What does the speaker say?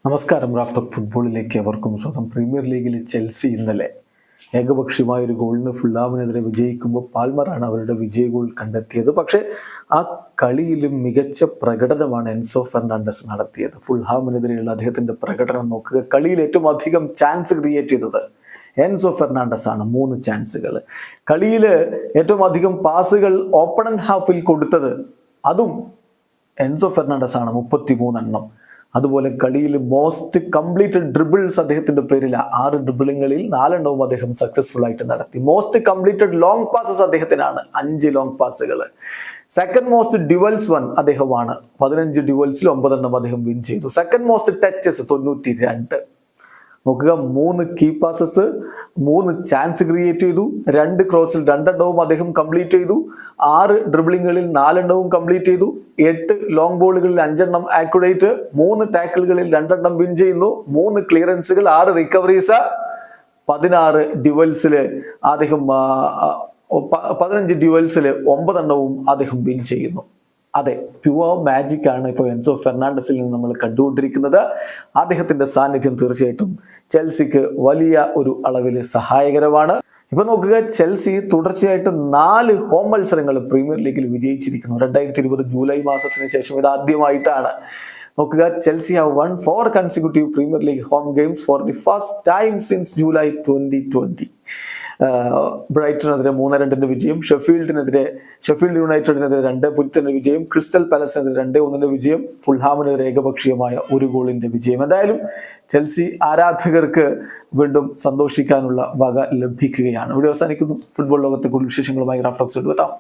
നമസ്കാരം. റാഫ് ഫുട്ബോളിലേക്ക് അവർക്കും സ്വന്തം. പ്രീമിയർ ലീഗിൽ ചെൽസി ഇന്നലെ ഏകപക്ഷീയമായ ഒരു ഗോളിന് ഫുൾഹാമിനെതിരെ വിജയിക്കുമ്പോൾ പാൽമറാണ് അവരുടെ വിജയ ഗോൾ കണ്ടെത്തിയത്. പക്ഷേ ആ കളിയിലും മികച്ച പ്രകടനമാണ് എൻസോ ഫെർണാണ്ടസ് നടത്തിയത്. ഫുൾഹാമിനെതിരെയുള്ള അദ്ദേഹത്തിൻ്റെ പ്രകടനം നോക്കുക. കളിയിൽ ഏറ്റവും അധികം ചാൻസ് ക്രിയേറ്റ് ചെയ്തത് എൻസോ ഫെർണാണ്ടസ് ആണ്. 3 ചാൻസുകൾ. കളിയിൽ ഏറ്റവും അധികം പാസുകൾ ഓപ്പണന്റ് ഹാഫിൽ കൊടുത്തത് അതും എൻസോ ഫെർണാണ്ടസ് ആണ്, 33 എണ്ണം. അതുപോലെ കളിയിൽ മോസ്റ്റ് കംപ്ലീറ്റഡ് ഡ്രിബിൾസ് അദ്ദേഹത്തിന്റെ പേരിൽ 6 ഡ്രിബിളിങ്ങളിൽ 4 എണ്ണവും അദ്ദേഹം സക്സസ്ഫുൾ ആയിട്ട് നടത്തി. മോസ്റ്റ് കംപ്ലീറ്റഡ് ലോങ് പാസസ് അദ്ദേഹത്തിനാണ്, 5 ലോങ് പാസുകൾ. സെക്കൻഡ് മോസ്റ്റ് ഡ്യുവൽസ് അദ്ദേഹമാണ്, 15 ഡ്യുവൽസിൽ 9 എണ്ണം അദ്ദേഹം വിൻ ചെയ്തു. Second most touches 92. നോക്കുക, 3 കീ പാസസ്, 3 ചാൻസ് ക്രിയേറ്റ് ചെയ്തു, 2 ക്രോസിൽ 2 എണ്ണവും അദ്ദേഹം കംപ്ലീറ്റ് ചെയ്തു, 6 ഡ്രിബിളിങ്ങളിൽ 4 എണ്ണവും കംപ്ലീറ്റ് ചെയ്തു, 8 ലോങ് ബോളുകളിൽ 5 എണ്ണം ആക്യുറേറ്റ്, 3 ടാക്കിളുകളിൽ 2 എണ്ണം വിൻ ചെയ്യുന്നു, 3 ക്ലിയറൻസുകൾ, 6 റിക്കവറീസ്, 16 ഡ്യുവൽസിൽ അദ്ദേഹം 15 ഡ്യുവൽസിൽ 9 എണ്ണവും അദ്ദേഹം വിൻ ചെയ്യുന്നു. അതെ, പ്യുവർ മാജിക് ആണ് ഇപ്പോൾ എൻസോ ഫെർണാണ്ടസിൽ നിന്ന് നമ്മൾ കണ്ടുകൊണ്ടിരിക്കുന്നത്. അദ്ദേഹത്തിന്റെ സാന്നിധ്യം തീർച്ചയായിട്ടും ചെൽസിക്ക് വലിയ ഒരു അളവിൽ സഹായകരമാണ്. ഇപ്പൊ നോക്കുക, ചെൽസി തുടർച്ചയായിട്ട് 4 ഹോം മത്സരങ്ങൾ പ്രീമിയർ ലീഗിൽ വിജയിച്ചിരിക്കുന്നു. 2020 ജൂലൈ മാസത്തിന് ശേഷം ഇത് ആദ്യമായിട്ടാണ്. നോക്കുക, Chelsea have one 4 consecutive premier league home games for the first time since July 2020. ബ്രൈറ്റനെതിരെ 3-2 വിജയം, ഷെഫീൽഡ് യുണൈറ്റഡിനെതിരെ 2-0 വിജയം, ക്രിസ്റ്റൽ പാലസിനെതിരെ 2-1 വിജയം, ഫുൾഹാമിനെതിരെ ഏകപക്ഷീയമായ 1 ഗോളിന്റെ വിജയം. എന്തായാലും ചെൽസി ആരാധകർക്ക് വീണ്ടും സന്തോഷിക്കാനുള്ള വക ലഭിക്കുകയാണ്. ഇവിടെ അവസാനിക്കുന്നു. ഫുട്ബോൾ ലോകത്തെ കൂടുതൽ വിശേഷങ്ങളുമായി റാഫ് ടോക്സ് എത്താം.